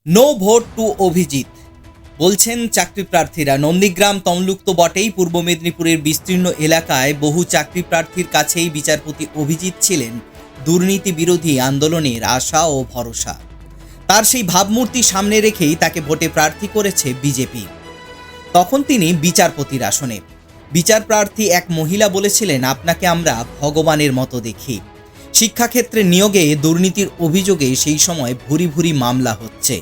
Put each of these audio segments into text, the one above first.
No vote to Abhijit বলছেন চাকরি প্রার্থীরা। নন্দীগ্রাম তমলুক তো বটেই, পূর্ব মেদিনীপুরের বিস্তীর্ণ এলাকায় বহু চাকরি প্রার্থীর কাছেই বিচারপতি অভিজিৎ ছিলেন দুর্নীতি বিরোধী আন্দোলনের আশা ও ভরসা। তার সেই ভাবমূর্তি সামনে রেখেই তাকে ভোটে প্রার্থী করেছে বিজেপি। তখন তিনি বিচারপতির আসনে। বিচার প্রার্থী এক মহিলা বলেছিলেন, আপনাকে আমরা ভগবানের মতো দেখি। শিক্ষাক্ষেত্রে নিয়োগে দুর্নীতির অভিযোগে সেই সময় ভুরি ভুরি মামলা হচ্ছে।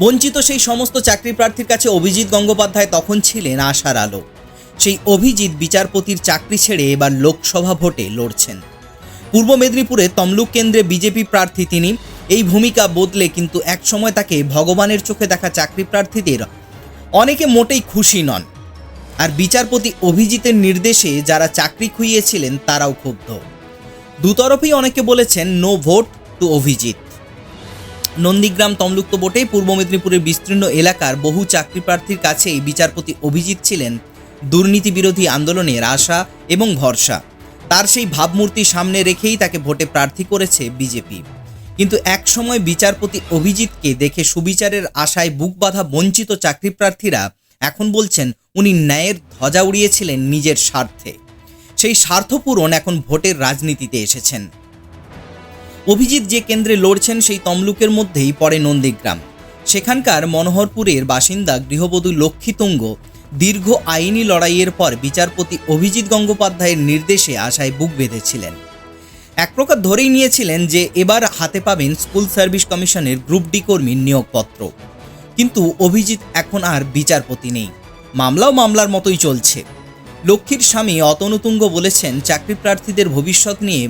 বঞ্চিত সেই সমস্ত চাকরি প্রার্থীর কাছে অভিজিৎ গঙ্গোপাধ্যায় তখন ছিলেন আশার আলো। সেই অভিজিৎ বিচারপতির চাকরি ছেড়ে এবার লোকসভা ভোটে লড়ছেন। পূর্ব মেদিনীপুরে তমলুক কেন্দ্রে বিজেপি প্রার্থী তিনি। এই ভূমিকা বদলে কিন্তু একসময় তাকে ভগবানের চোখে দেখা চাকরি প্রার্থীদের অনেকে মোটেই খুশি নন। আর বিচারপতি অভিজিতের নির্দেশে যারা চাকরি খুইয়েছিলেন তারাও ক্ষুব্ধ। দুতরফেই অনেকে বলেছেন no vote to Abhijit. Nandigram Tamluk তো বটেই, পূর্ব মেদিনীপুরের বিস্তীর্ণ এলাকার বহু চাকরি প্রার্থীর কাছেই বিচারপতি অভিজিৎ ছিলেন দুর্নীতি বিরোধী আন্দোলনের আশা এবং ভরসা। তার সেই ভাবমূর্তি সামনে রেখেই তাকে ভোটে প্রার্থী করেছে বিজেপি। কিন্তু একসময় বিচারপতি অভিজিৎকে দেখে সুবিচারের আশায় বুক বাঁধা বঞ্চিত চাকরি প্রার্থীরা এখন বলছেন উনি ন্যায়ের ধ্বজা উড়িয়েছিলেন নিজের স্বার্থে। সেই স্বার্থ পূরণ এখন ভোটের রাজনীতিতে এসেছেন। অভিজিৎ যে কেন্দ্রে লড়ছেন সেই তমলুকের মধ্যেই পড়ে নন্দীগ্রাম। সেখানকার মনোহরপুরের বাসিন্দা গৃহবধূ লক্ষ্মী তুঙ্গ দীর্ঘ আইনি লড়াইয়ের পর বিচারপতি অভিজিৎ গঙ্গোপাধ্যায়ের নির্দেশে আশায় বুক বেঁধেছিলেন। এক প্রকার ধরেই নিয়েছিলেন যে এবার হাতে পাবেন স্কুল সার্ভিস কমিশনের গ্রুপ ডি কর্মীর নিয়োগপত্র। কিন্তু অভিজিৎ এখন আর বিচারপতি নেই, মামলাও মামলার মতোই চলছে। লক্ষ্মীর স্বামী অতনু তুঙ্গ বলেছেন, চাকরি প্রার্থীদের ভবিষ্যৎ নিয়ে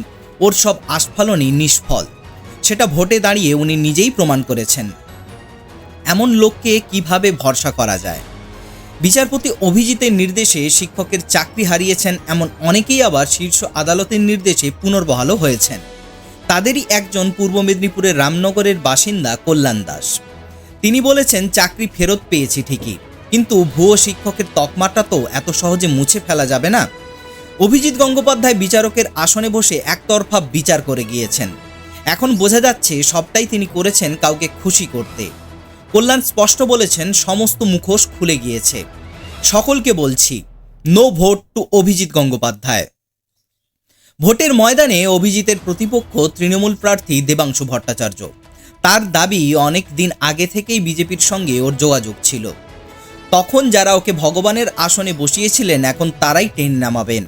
ওর সব আস্ফালনই নিষ্ফল। সেটা ভোটে দাঁড়িয়ে উনি নিজেই প্রমাণ করেছেন। এমন লোককে কিভাবে ভরসা করা যায়? বিচারপতি অভিজিতের নির্দেশে শিক্ষকের চাকরি হারিয়েছেন এমন অনেকেই আবার শীর্ষ আদালতের নির্দেশে পুনর্বহালও হয়েছেন। তাদেরই একজন পূর্ব মেদিনীপুরের রামনগরের বাসিন্দা কল্যাণ দাস। তিনি বলেছেন, চাকরি ফেরত পেয়েছি ঠিকই, কিন্তু ভুয়ো শিক্ষকের তকমাটা তো এত সহজে মুছে ফেলা যাবে না। অভিজিৎ গঙ্গোপাধ্যায় বিচারকের আসনে বসে একতরফা বিচার করে গিয়েছেন। এখন বোঝা যাচ্ছে সবটাই তিনি করেছেন কাউকে খুশি করতে। কল্যাণ স্পষ্ট বলেছেন, সমস্ত মুখোশ খুলে গিয়েছে। সকলকে বলছি, no vote to Abhijit Gangopadhyay. ভোটের ময়দানে অভিজিতের প্রতিপক্ষ তৃণমূল প্রার্থী দেবাংশু ভট্টাচার্য। তার দাবি, অনেক দিন আগে থেকেই বিজেপির সঙ্গে ওর যোগাযোগ ছিল। তখন যারা ওকে ভগবানের আসনে বসিয়েছিলেন এখন তারাই টেন নামাবেন।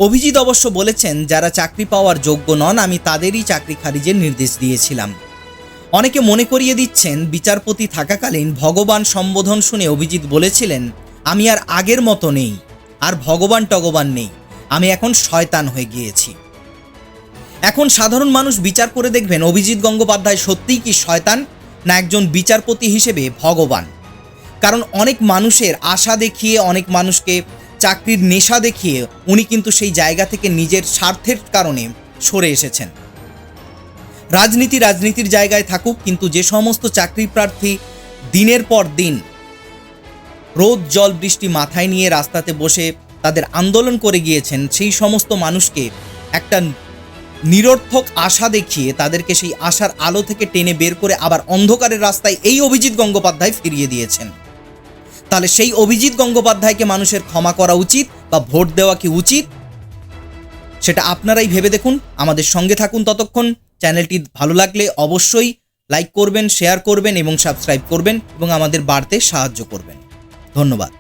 অভিজিৎ অবশ্য বলেছেন, যারা চাকরি পাওয়ার যোগ্য নন আমি তাদেরই চাকরি খারিজের নির্দেশ দিয়েছিলাম। অনেকে মনে করিয়ে দিচ্ছেন, বিচারপতি থাকাকালীন ভগবান সম্বোধন শুনে অভিজিৎ বলেছিলেন, আমি আর আগের মতো নেই, আর ভগবান টগবান নেই, আমি এখন শয়তান হয়ে গিয়েছি। এখন সাধারণ মানুষ বিচার করে দেখবেন অভিজিৎ গঙ্গোপাধ্যায় সত্যিই কি শয়তান, না একজন বিচারপতি হিসেবে ভগবান। কারণ অনেক মানুষের আশা দেখিয়ে, অনেক মানুষকে চাকরির নেশা দেখিয়ে উনি কিন্তু সেই জায়গা থেকে নিজের স্বার্থের কারণে সরে এসেছেন। রাজনীতির জায়গায় থাকুক, কিন্তু যে সমস্ত চাকরি প্রার্থী দিনের পর দিন রোদ জল বৃষ্টি মাথায় নিয়ে রাস্তাতে বসে তাদের আন্দোলন করে গিয়েছেন, সেই সমস্ত মানুষকে একটা নিরর্থক আশা দেখিয়ে তাদেরকে সেই আশার আলো থেকে টেনে বের করে আবার অন্ধকারের রাস্তায় এই অভিজিৎ গঙ্গোপাধ্যায় ফিরিয়ে দিয়েছেন। তাহলে সেই অভিজিৎ গঙ্গোপাধ্যায়কে মানুষের ক্ষমা করা উচিত বা ভোট দেওয়া কি উচিত, সেটা আপনারাই ভেবে দেখুন। আমাদের সঙ্গে থাকুন ততক্ষণ। চ্যানেলটি ভালো লাগলে অবশ্যই লাইক করবেন, শেয়ার করবেন এবং সাবস্ক্রাইব করবেন এবং আমাদের বাড়তে সাহায্য করবেন। ধন্যবাদ।